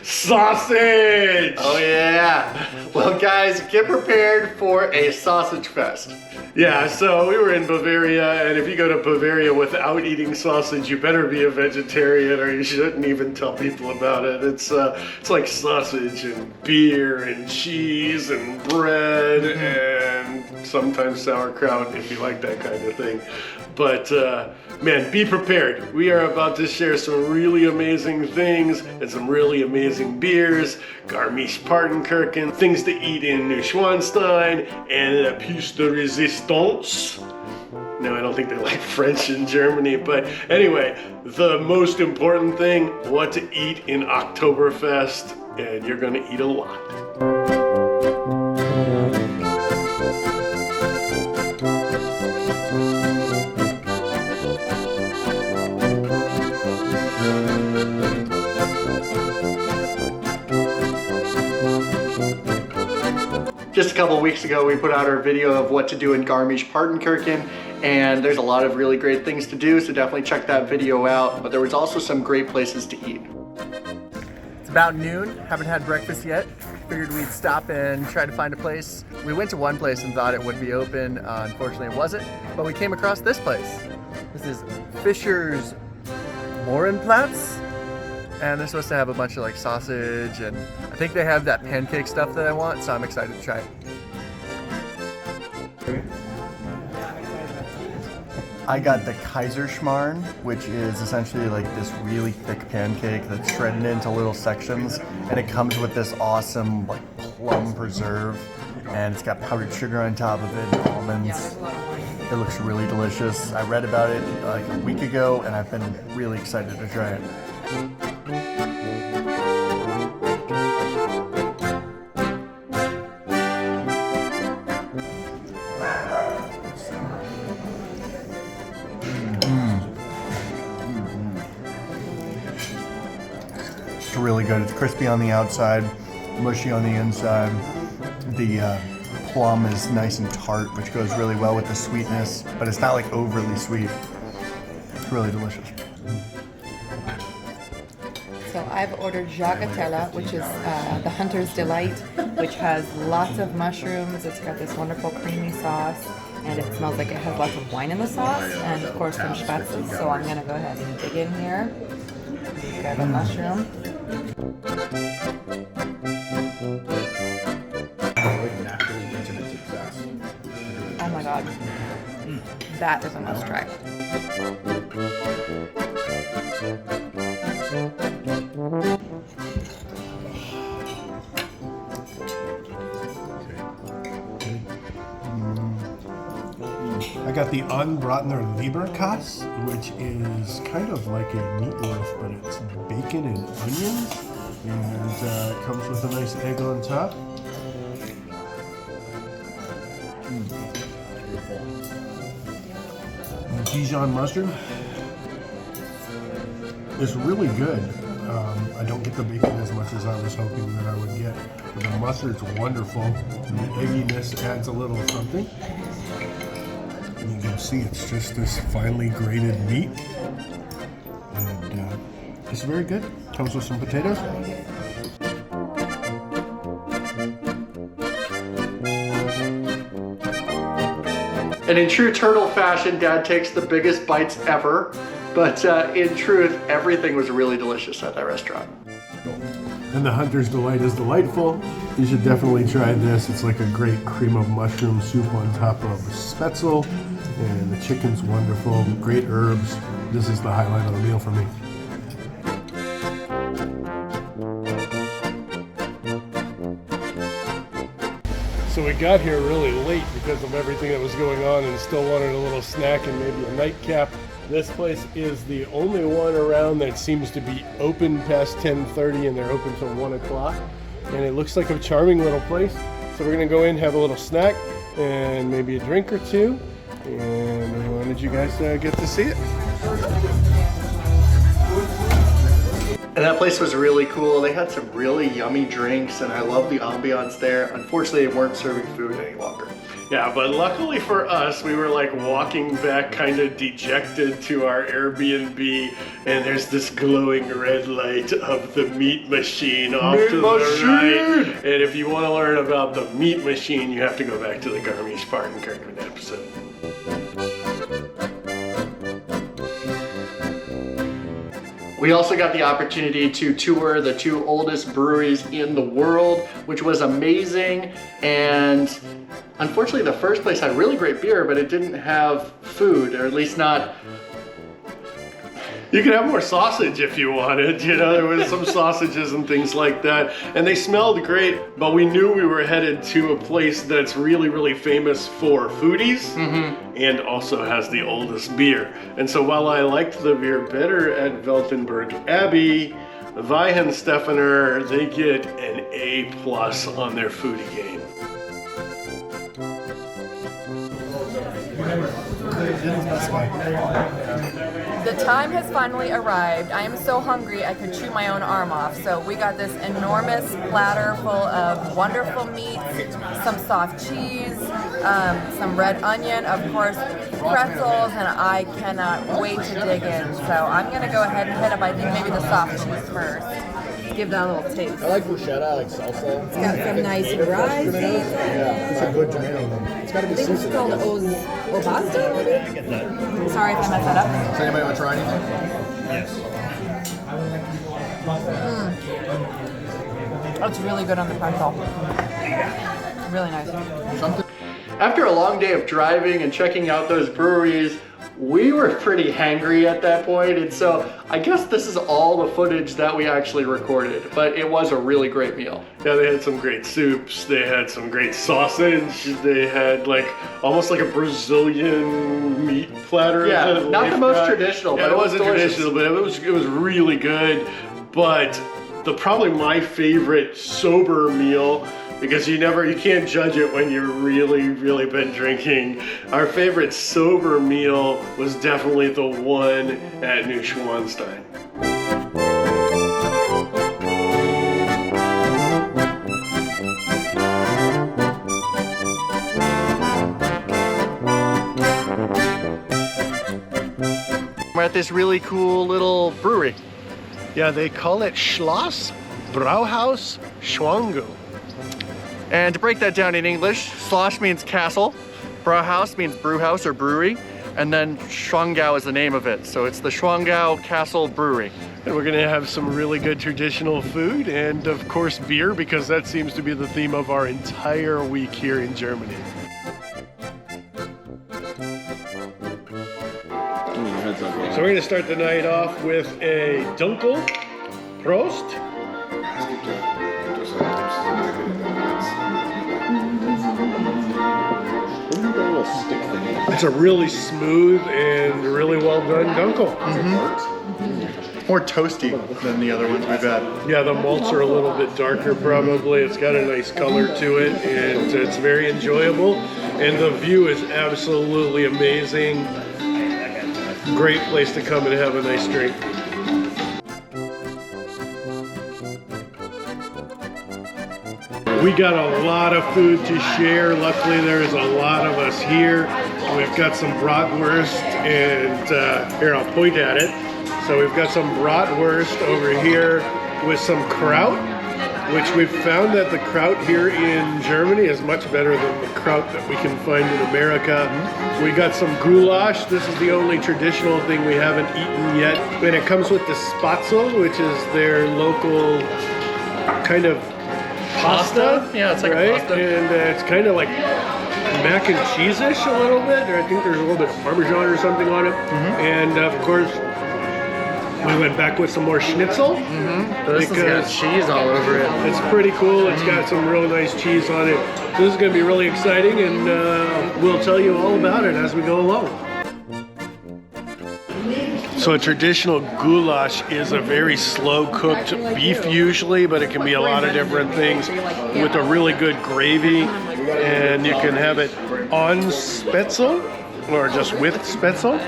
Sausage! Oh yeah. Well guys, get prepared for a sausage fest. Yeah, so we were in Bavaria, and if you go to Bavaria without eating sausage, you better be a vegetarian or you shouldn't even tell people about it. It's like sausage and beer and cheese and bread and sometimes sauerkraut if you like that kind of thing. But man, be prepared. We are about to share some really amazing things and some really amazing beers, Garmisch-Partenkirchen, things to eat in Neuschwanstein, and a piece de resistance. No, I don't think they like French in Germany, but anyway, the most important thing, what to eat in Oktoberfest, and you're gonna eat a lot. Just a couple weeks ago, we put out our video of what to do in Garmisch-Partenkirchen, and there's a lot of really great things to do, so definitely check that video out. But there was also some great places to eat. It's about noon, haven't had breakfast yet. Figured we'd stop and try to find a place. We went to one place and thought it would be open. Unfortunately, it wasn't, but we came across this place. This is Fischer's Mohrenplatz. And they're supposed to have a bunch of like sausage, and I think they have that pancake stuff that I want, so I'm excited to try it. I got the Kaiserschmarrn, which is essentially like this really thick pancake that's shredded into little sections, and it comes with this awesome like plum preserve, and it's got powdered sugar on top of it, and almonds. It looks really delicious. I read about it like a week ago, and I've been really excited to try it. It's really good. It's crispy on the outside, mushy on the inside. The plum is nice and tart, which goes really well with the sweetness, but it's not like overly sweet. It's really delicious. So I've ordered Jagatella, which is the Hunter's Delight, which has lots of mushrooms. It's got this wonderful creamy sauce, and it smells like it has lots of wine in the sauce, and of course some schnitzels. So I'm gonna go ahead and dig in here. Grab a mushroom. Oh my god, that is a must try. I got the Anbratener Leberkäse, which is kind of like a meatloaf, but it's bacon and onions, and it comes with a nice egg on top. Dijon mustard. It's really good. I don't get the bacon as much as I was hoping that I would get, but the mustard's wonderful. And the egginess adds a little something. And you can see it's just this finely grated meat, and it's very good. Comes with some potatoes. And in true turtle fashion, Dad takes the biggest bites ever, but in truth, everything was really delicious at that restaurant. And the Hunter's Delight is delightful. You should definitely try this. It's like a great cream of mushroom soup on top of spetzel, and the chicken's wonderful, great herbs. This is the highlight of the meal for me. So we got here really late because of everything that was going on and still wanted a little snack and maybe a nightcap. This place is the only one around that seems to be open past 10:30, and they're open till 1 o'clock. And it looks like a charming little place. So we're gonna go in, have a little snack and maybe a drink or two. And I wanted you guys to get to see it. And that place was really cool. They had some really yummy drinks, and I love the ambiance there. Unfortunately, they weren't serving food any longer. Yeah, but luckily for us, we were like walking back kind of dejected to our Airbnb, and there's this glowing red light of the meat machine off to the right. And if you want to learn about the meat machine, you have to go back to the Garmisch-Partenkirchen episode. We also got the opportunity to tour the 2 oldest breweries in the world, which was amazing. And unfortunately, the first place had really great beer, but it didn't have food, or at least not. You could have more sausage if you wanted, you know, there was some sausages and things like that. And they smelled great, but we knew we were headed to a place that's really, really famous for foodies and also has the oldest beer. And so while I liked the beer better at Weltenberg Abbey, the Weihenstephaner, they get an A+ on their foodie game. The time has finally arrived. I am so hungry I could chew my own arm off. So we got this enormous platter full of wonderful meats, some soft cheese, some red onion, of course, pretzels, and I cannot wait to dig in. So I'm gonna go ahead and hit up, I think maybe the soft cheese first. Give that a little taste. I like bruschetta, I like salsa. It's got some nice rye seeds. Yeah, it's a good tomato one. It's got to be I think it's seasoned. called Obasto, maybe? Sorry if I messed that up. Does anybody want to try anything? That's really good on the pretzel. Really nice. Something. After a long day of driving and checking out those breweries, we were pretty hangry at that point, and so I guess this is all the footage that we actually recorded, but it was a really great meal. Yeah, they had some great soups, they had some great sausage, they had like almost like a Brazilian meat platter. Yeah, not the most traditional, yeah, but it it was wasn't delicious. traditional, but it was really good. But probably my favorite sober meal, because you can't judge it when you're really been drinking. Our favorite sober meal was definitely the one at Neuschwanstein. We're at this really cool little brewery. Yeah, they call it Schloss Brauhaus Schwangau. And to break that down in English, Schloss means castle, Brauhaus means brewhouse or brewery, and then Schwangau is the name of it. So it's the Schwangau Castle Brewery. And we're gonna have some really good traditional food and of course beer, because that seems to be the theme of our entire week here in Germany. So we're gonna start the night off with a Dunkel. Prost. It's a really smooth and really well done Dunkel. More toasty than the other ones we've had. Yeah, the malts are a little bit darker probably. It's got a nice color to it and it's very enjoyable. And the view is absolutely amazing. Great place to come and have a nice drink. We got a lot of food to share. Luckily, there's a lot of us here. We've got some bratwurst, and here, I'll point at it. So we've got some bratwurst over here with some kraut, which we've found that the kraut here in Germany is much better than the kraut that we can find in America. We got some goulash. This is the only traditional thing we haven't eaten yet. And it comes with the spatzel, which is their local kind of pasta. Yeah, it's like right? a pasta. And it's kind of like mac and cheese-ish a little bit. Or I think there's a little bit of Parmesan or something on it. And of course, we went back with some more schnitzel. This has got cheese all over it. It's pretty cool. It's got some real nice cheese on it. So this is going to be really exciting, and we'll tell you all about it as we go along. So a traditional goulash is a very slow-cooked beef usually, but it can be a lot of different things with a really good gravy. And you can have it on spätzle or just with spätzle.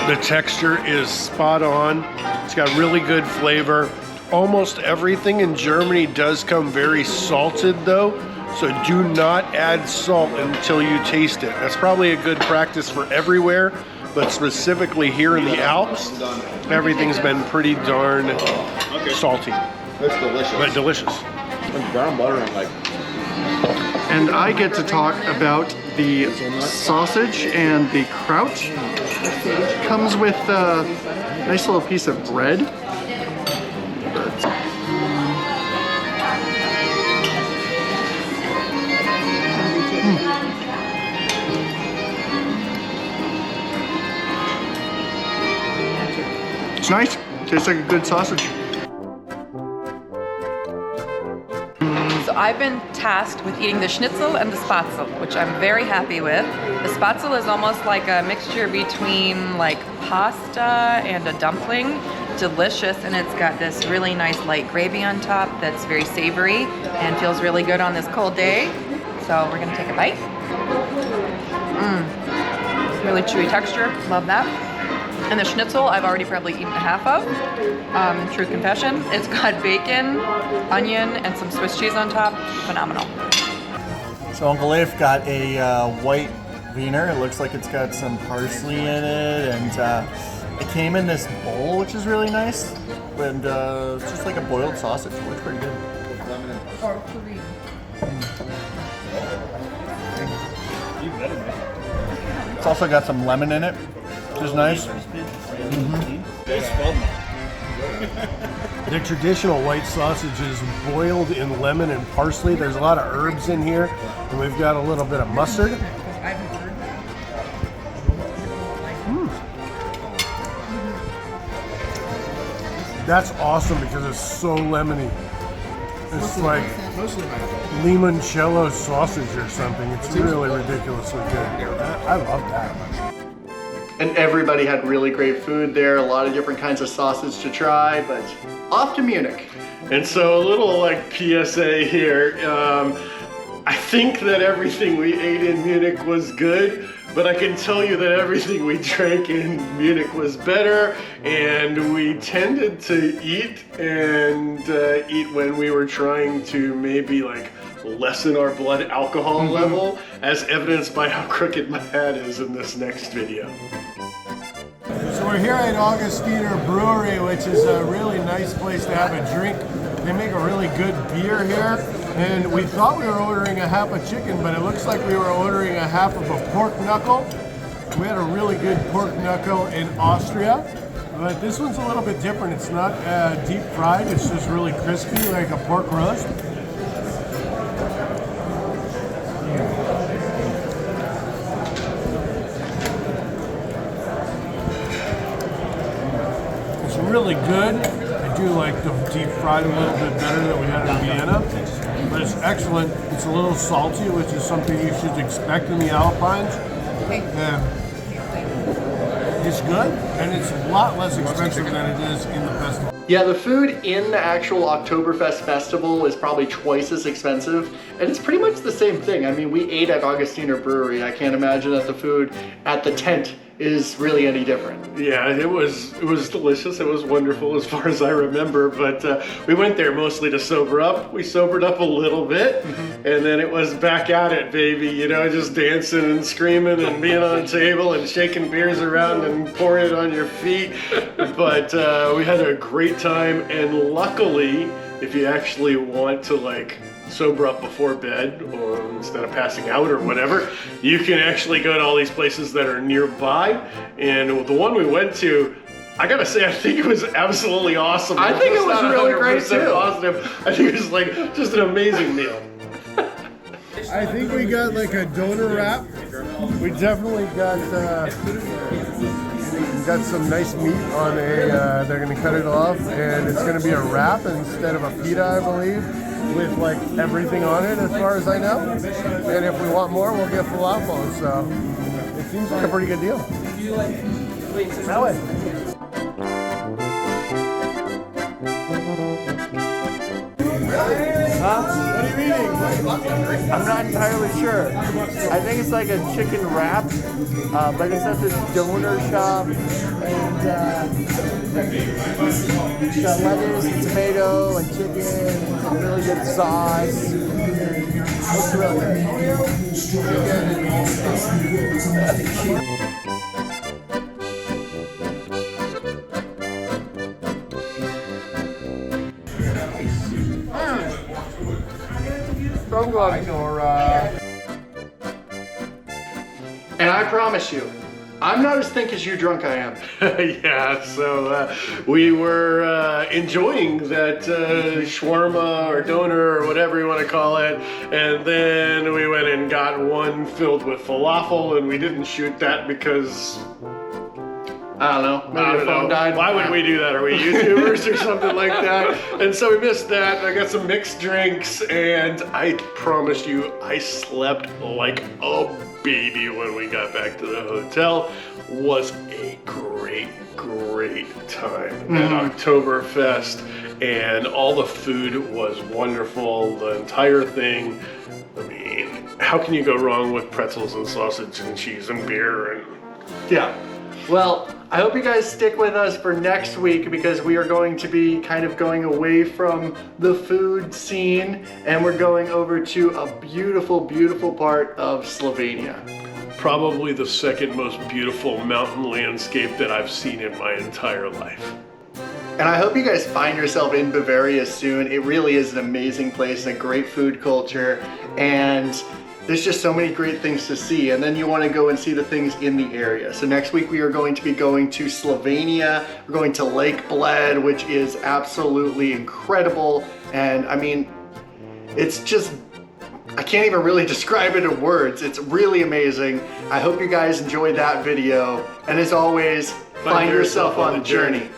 The texture is spot on. It's got really good flavor. Almost everything in Germany does come very salted though, so do not add salt until you taste it. That's probably a good practice for everywhere, but specifically here in the Alps, everything's been pretty darn salty. That's delicious. But delicious. Like brown butter and like. And I get to talk about the sausage and the kraut. Comes with a nice little piece of bread. It's nice. Tastes like a good sausage. So I've been tasked with eating the schnitzel and the spatzel, which I'm very happy with. The spatzel is almost like a mixture between like pasta and a dumpling. Delicious, and it's got this really nice light gravy on top that's very savory and feels really good on this cold day. So we're gonna take a bite. Really chewy texture, love that. And the schnitzel, I've already probably eaten half of. True confession. It's got bacon, onion, and some Swiss cheese on top. Phenomenal. So Uncle Leif got a white wiener. It looks like it's got some parsley in it, and it came in this bowl, which is really nice. And it's just like a boiled sausage. It looks pretty good. It's also got some lemon in it, which is nice. The traditional white sausage is boiled in lemon and parsley. There's a lot of herbs in here, and we've got a little bit of mustard. That's awesome because it's so lemony. It's like limoncello sausage or something. It's really ridiculously good. I love that. And everybody had really great food there, a lot of different kinds of sausage to try, but off to Munich. And so a little like PSA here. I think that everything we ate in Munich was good, but I can tell you that everything we drank in Munich was better, and we tended to eat when we were trying to maybe like lessen our blood alcohol level, as evidenced by how crooked my hat is in this next video. So we're here at Augustiner Brewery, which is a really nice place to have a drink. They make a really good beer here, and we thought we were ordering a half a chicken, but it looks like we were ordering a half of a pork knuckle. We had a really good pork knuckle in Austria, but this one's a little bit different. It's not deep fried, it's just really crispy like a pork roast. It's really good. I do like the deep fried a little bit better than we had in Vienna, but it's excellent. It's a little salty, which is something you should expect in the Alpines. It's good, and it's a lot less expensive than it is in the festival. Yeah, the food in the actual Oktoberfest festival is probably twice as expensive, and it's pretty much the same thing. I mean, we ate at Augustiner Brewery. I can't imagine that the food at the tent is really any different. Yeah, it was delicious. It was wonderful as far as I remember, but we went there mostly to sober up. We sobered up a little bit, and then it was back at it, baby, you know, just dancing and screaming and being on a table and shaking beers around and pouring it on your feet. But we had a great time, and luckily, if you actually want to like sober up before bed or instead of passing out or whatever, you can actually go to all these places that are nearby. And the one we went to, I gotta say, I think it was absolutely awesome. I think it was really great too. Positive. I think it was like just an amazing meal. I think we got like a donor wrap. We definitely got some nice meat on a, they're gonna cut it off, and it's gonna be a wrap instead of a pita, I believe, with like everything on it as far as I know. And if we want more, we'll get falafel, so it seems like a pretty good deal. That way. Huh? What are you eating? I'm not entirely sure. I think it's like a chicken wrap, but it's at this donor shop, it's got lettuce and tomato and chicken and some really good sauce. Looks really So good, Nora. And I promise you, I'm not as thick as you drunk I am. Yeah, so we were enjoying that shawarma or doner or whatever you want to call it, and then we went and got one filled with falafel, and we didn't shoot that because I don't know, maybe the phone died. Why would we do that? Are we YouTubers or something like that? And so we missed that. I got some mixed drinks, and I promise you, I slept like a baby when we got back to the hotel. Was a great time at Oktoberfest, and all the food was wonderful. The entire thing, I mean, how can you go wrong with pretzels and sausage and cheese and beer? And Yeah. Well, I hope you guys stick with us for next week because we are going to be kind of going away from the food scene and we're going over to a beautiful, beautiful part of Slovenia. probably the second most beautiful mountain landscape that I've seen in my entire life. And I hope you guys find yourself in Bavaria soon. It really is an amazing place, a great food culture, and there's just so many great things to see. And then you want to go and see the things in the area. So next week we are going to be going to Slovenia. We're going to Lake Bled, which is absolutely incredible. And I mean, it's just, I can't even really describe it in words. It's really amazing. I hope you guys enjoyed that video. And as always, find yourself on the journey.